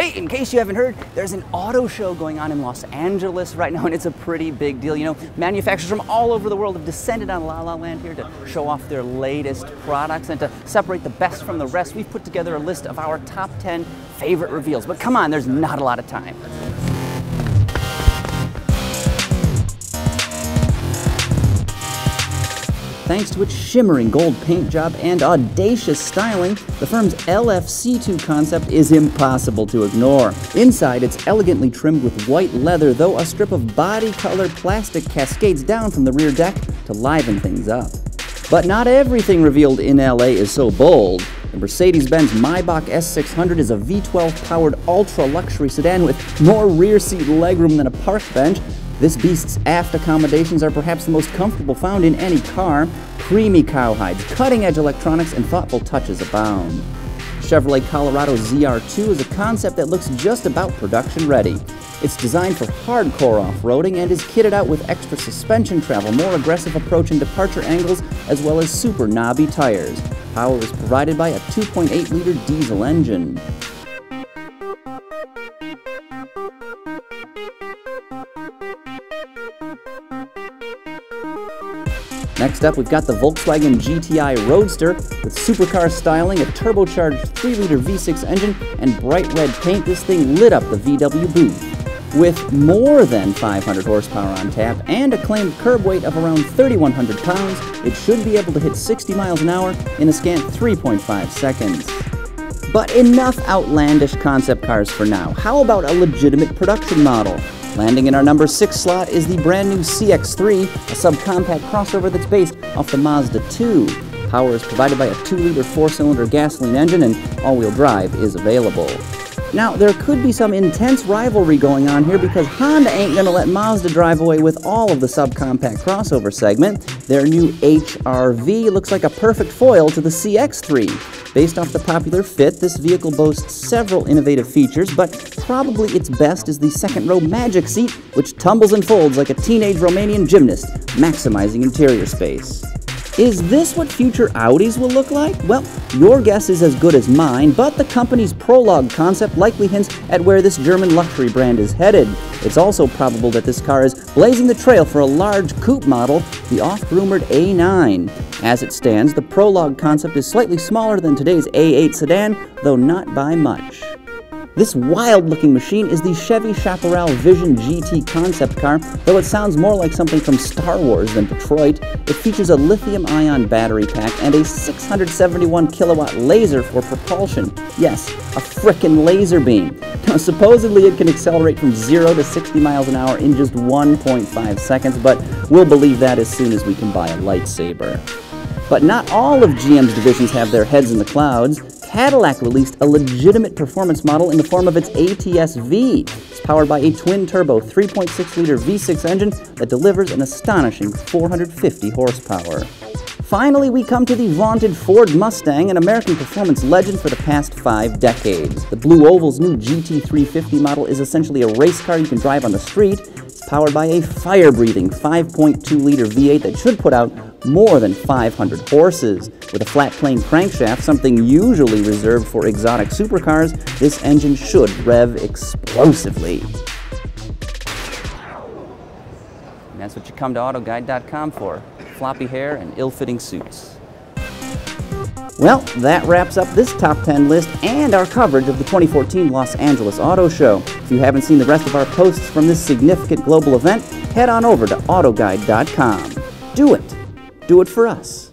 Hey, in case you haven't heard, there's an auto show going on in Los Angeles right now, and it's a pretty big deal. You know, manufacturers from all over the world have descended on La La Land here to show off their latest products, and to separate the best from the rest, we've put together a list of our top 10 favorite reveals. But come on, there's not a lot of time. Thanks to its shimmering gold paint job and audacious styling, the firm's LFC2 concept is impossible to ignore. Inside, it's elegantly trimmed with white leather, though a strip of body-colored plastic cascades down from the rear deck to liven things up. But not everything revealed in LA is so bold. The Mercedes-Benz Maybach S600 is a V12-powered ultra-luxury sedan with more rear seat legroom than a park bench. This beast's aft accommodations are perhaps the most comfortable found in any car. Creamy cowhides, cutting-edge electronics, and thoughtful touches abound. Chevrolet Colorado ZR2 is a concept that looks just about production-ready. It's designed for hardcore off-roading and is kitted out with extra suspension travel, more aggressive approach and departure angles, as well as super knobby tires. Power is provided by a 2.8-liter diesel engine. Next up, we've got the Volkswagen GTI Roadster. With supercar styling, a turbocharged 3-liter V6 engine, and bright red paint, this thing lit up the VW booth. With more than 500 horsepower on tap and a claimed curb weight of around 3,100 pounds, it should be able to hit 60 miles an hour in a scant 3.5 seconds. But enough outlandish concept cars for now. How about a legitimate production model? Landing in our number 6 slot is the brand new CX-3, a subcompact crossover that's based off the Mazda 2. Power is provided by a 2-liter 4-cylinder gasoline engine, and all-wheel drive is available. Now, there could be some intense rivalry going on here because Honda ain't gonna let Mazda drive away with all of the subcompact crossover segment. Their new HR-V looks like a perfect foil to the CX-3. Based off the popular fit, this vehicle boasts several innovative features, but probably its best is the second-row magic seat, which tumbles and folds like a teenage Romanian gymnast, maximizing interior space. Is this what future Audis will look like? Well, your guess is as good as mine, but the company's Prologue concept likely hints at where this German luxury brand is headed. It's also probable that this car is blazing the trail for a large coupe model, the oft-rumored A9. As it stands, the Prologue concept is slightly smaller than today's A8 sedan, though not by much. This wild-looking machine is the Chevy Chaparral Vision GT concept car, though it sounds more like something from Star Wars than Detroit. It features a lithium-ion battery pack and a 671-kilowatt laser for propulsion. Yes, a frickin' laser beam. Now, supposedly it can accelerate from 0 to 60 miles an hour in just 1.5 seconds, but we'll believe that as soon as we can buy a lightsaber. But not all of GM's divisions have their heads in the clouds. Cadillac released a legitimate performance model in the form of its ATS-V. It's powered by a twin-turbo 3.6-liter V6 engine that delivers an astonishing 450 horsepower. Finally, we come to the vaunted Ford Mustang, an American performance legend for the past 5 decades. The Blue Oval's new GT350 model is essentially a race car you can drive on the street. It's powered by a fire-breathing 5.2-liter V8 that should put out more than 500 horses. With a flat-plane crankshaft, something usually reserved for exotic supercars, this engine should rev explosively. And that's what you come to AutoGuide.com for. Floppy hair and ill-fitting suits. Well, that wraps up this top 10 list and our coverage of the 2014 Los Angeles Auto Show. If you haven't seen the rest of our posts from this significant global event, head on over to AutoGuide.com. Do it. Do it for us.